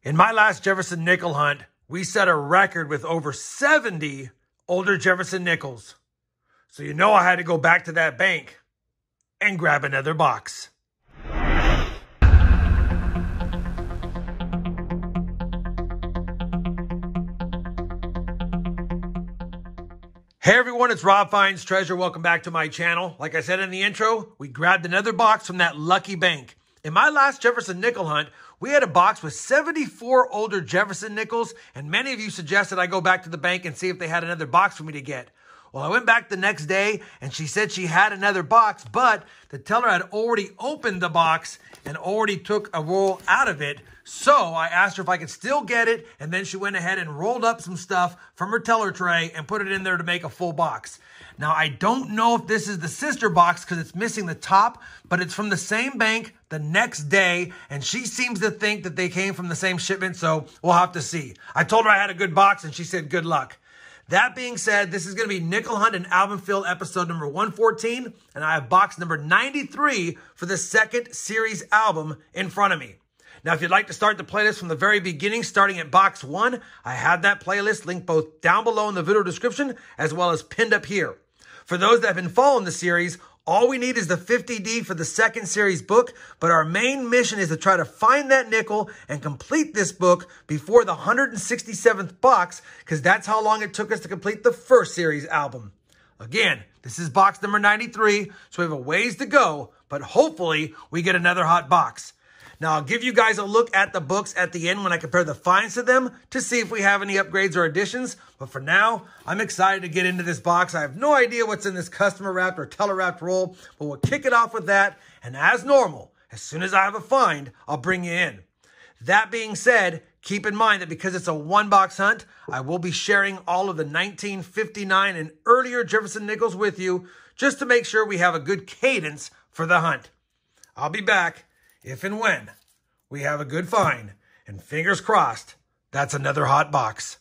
In my last Jefferson nickel hunt, we set a record with over 70 older Jefferson nickels. So you know I had to go back to that bank and grab another box. Hey everyone, it's RobFindsTreasure. Welcome back to my channel. Like I said in the intro, we grabbed another box from that lucky bank. In my last Jefferson nickel hunt, we had a box with 74 older Jefferson nickels, and many of you suggested I go back to the bank and see if they had another box for me to get. Well, I went back the next day, and she said she had another box, but the teller had already opened the box and already took a roll out of it. So I asked her if I could still get it, and then she went ahead and rolled up some stuff from her teller tray and put it in there to make a full box. Now, I don't know if this is the sister box because it's missing the top, but it's from the same bank the next day, and she seems to think that they came from the same shipment, so we'll have to see. I told her I had a good box, and she said good luck. That being said, this is going to be Nickel Hunt and Album Fill episode number 114, and I have box number 93 for the second series album in front of me. Now, if you'd like to start the playlist from the very beginning, starting at box 1, I have that playlist linked both down below in the video description as well as pinned up here. For those that have been following the series, all we need is the 50D for the second series book, but our main mission is to try to find that nickel and complete this book before the 167th box, because that's how long it took us to complete the first series album. Again, this is box number 93, so we have a ways to go, but hopefully we get another hot box. Now, I'll give you guys a look at the books at the end when I compare the finds to them to see if we have any upgrades or additions. But for now, I'm excited to get into this box. I have no idea what's in this customer wrapped or teller wrapped roll, but we'll kick it off with that. And as normal, as soon as I have a find, I'll bring you in. That being said, keep in mind that because it's a one-box hunt, I will be sharing all of the 1959 and earlier Jefferson nickels with you just to make sure we have a good cadence for the hunt. I'll be back if and when we have a good find, and fingers crossed, that's another hot box.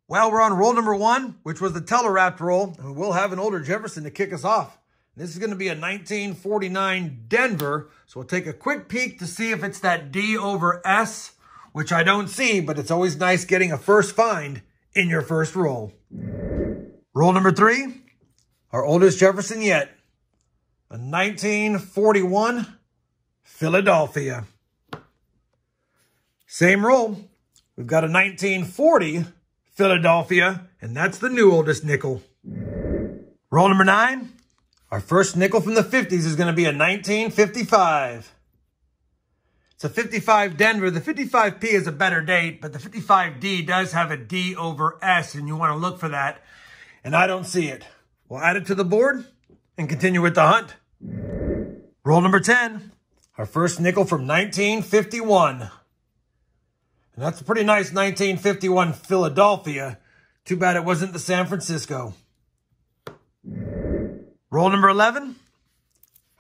Well, we're on roll number 1, which was the teller wrapped roll, and we'll have an older Jefferson to kick us off. This is going to be a 1949 Denver, so we'll take a quick peek to see if it's that D over S, which I don't see, but it's always nice getting a first find in your first roll. Roll number 3, our oldest Jefferson yet, a 1941 Philadelphia. Same roll. We've got a 1940 Philadelphia, and that's the new oldest nickel. Roll number 9. Our first nickel from the 50s is going to be a 1955. It's a 55 Denver. The 55P is a better date, but the 55D does have a D over S, and you want to look for that, and I don't see it. We'll add it to the board and continue with the hunt. Roll number 10. Our first nickel from 1951. And that's a pretty nice 1951 Philadelphia. Too bad it wasn't the San Francisco. Roll number 11.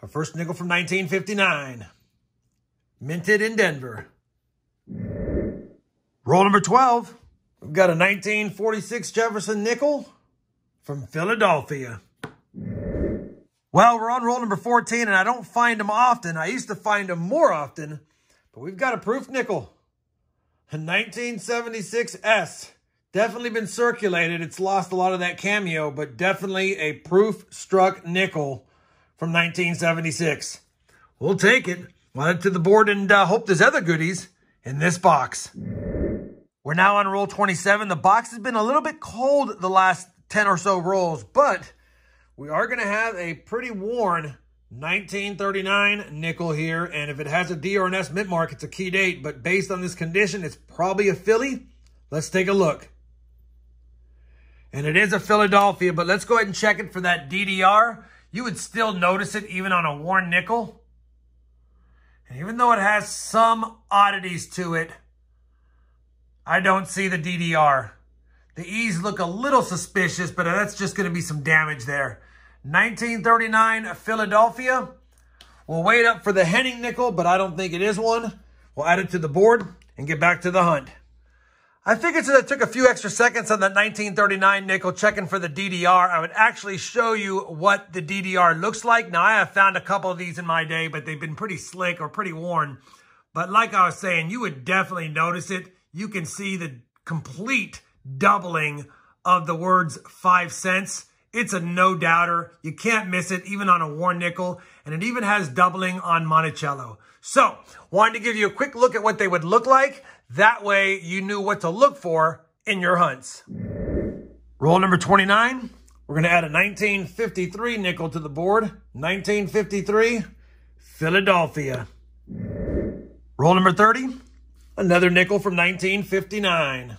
Our first nickel from 1959. Minted in Denver. Roll number 12. We've got a 1946 Jefferson nickel from Philadelphia. Well, we're on roll number 14, and I don't find them often. I used to find them more often, but we've got a proof nickel. A 1976 S. Definitely been circulated. It's lost a lot of that cameo, but definitely a proof struck nickel from 1976. We'll take it. We'll add it to the board and hope there's other goodies in this box. We're now on roll 27. The box has been a little bit cold the last 10 or so rolls, but we are going to have a pretty worn 1939 nickel here, and if it has a D or an S mint mark, it's a key date, but based on this condition, it's probably a Philly. Let's take a look. And it is a Philadelphia, but let's go ahead and check it for that DDR. You would still notice it even on a worn nickel. And even though it has some oddities to it, I don't see the DDR. The E's look a little suspicious, but that's just going to be some damage there. 1939 Philadelphia. We'll wait up for the Henning nickel, but I don't think it is one. We'll add it to the board and get back to the hunt. I figured since I took a few extra seconds on that 1939 nickel checking for the DDR, I would actually show you what the DDR looks like. Now, I have found a couple of these in my day, but they've been pretty slick or pretty worn. But like I was saying, you would definitely notice it. You can see the complete doubling of the words 5 cents. It's a no-doubter. You can't miss it, even on a worn nickel. And it even has doubling on Monticello. So, wanted to give you a quick look at what they would look like. That way, you knew what to look for in your hunts. Roll number 29. We're going to add a 1953 nickel to the board. 1953, Philadelphia. Roll number 30. Another nickel from 1959.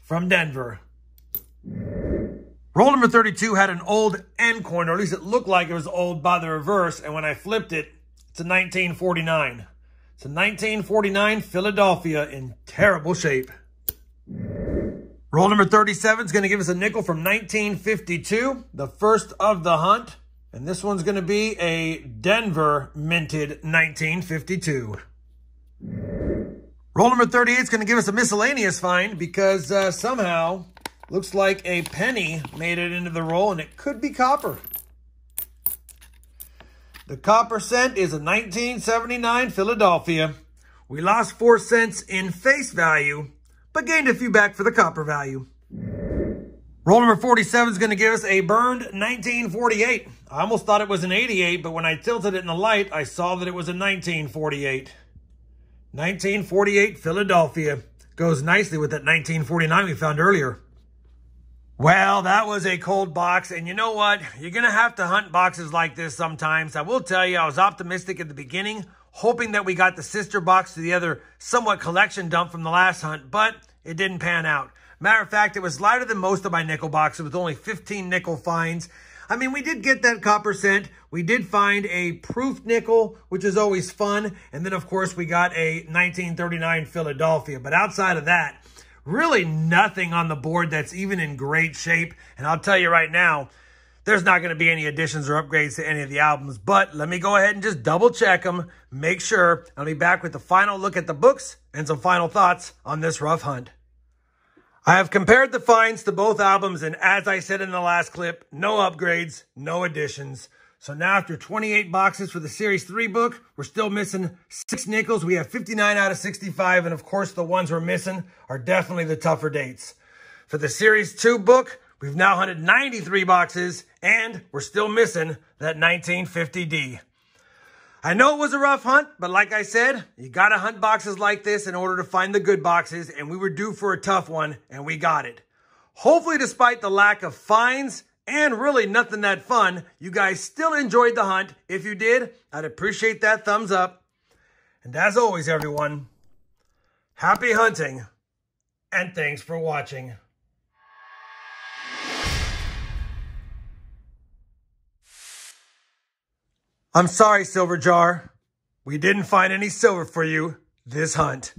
From Denver. Roll number 32 had an old end coin, or at least it looked like it was old by the reverse. And when I flipped it, it's a 1949. It's a 1949 Philadelphia in terrible shape. Roll number 37 is going to give us a nickel from 1952, the first of the hunt. And this one's going to be a Denver minted 1952. Roll number 38 is going to give us a miscellaneous find because somehow looks like a penny made it into the roll, and it could be copper. The copper cent is a 1979 Philadelphia. We lost 4 cents in face value, but gained a few back for the copper value. Roll number 47 is going to give us a burned 1948. I almost thought it was an 88, but when I tilted it in the light, I saw that it was a 1948. 1948 Philadelphia. Goes nicely with that 1949 we found earlier. Well, that was a cold box, and you know what? You're going to have to hunt boxes like this sometimes. I will tell you, I was optimistic at the beginning, hoping that we got the sister box to the other somewhat collection dump from the last hunt, but it didn't pan out. Matter of fact, it was lighter than most of my nickel boxes with only 15 nickel finds. I mean, we did get that copper cent. We did find a proof nickel, which is always fun. And then, of course, we got a 1939 Philadelphia. But outside of that, really nothing on the board that's even in great shape. And I'll tell you right now, there's not going to be any additions or upgrades to any of the albums. But let me go ahead and just double check them, make sure. I'll be back with the final look at the books and some final thoughts on this rough hunt. I have compared the finds to both albums, and as I said in the last clip, no upgrades, no additions. So now after 28 boxes for the Series 3 book, we're still missing 6 nickels. We have 59 out of 65, and of course the ones we're missing are definitely the tougher dates. For the Series 2 book, we've now hunted 93 boxes, and we're still missing that 1950D. I know it was a rough hunt, but like I said, you got to hunt boxes like this in order to find the good boxes, and we were due for a tough one, and we got it. Hopefully, despite the lack of finds and really nothing that fun, you guys still enjoyed the hunt. If you did, I'd appreciate that thumbs up. And as always, everyone, happy hunting, and thanks for watching. I'm sorry, Silver Jar. We didn't find any silver for you this hunt.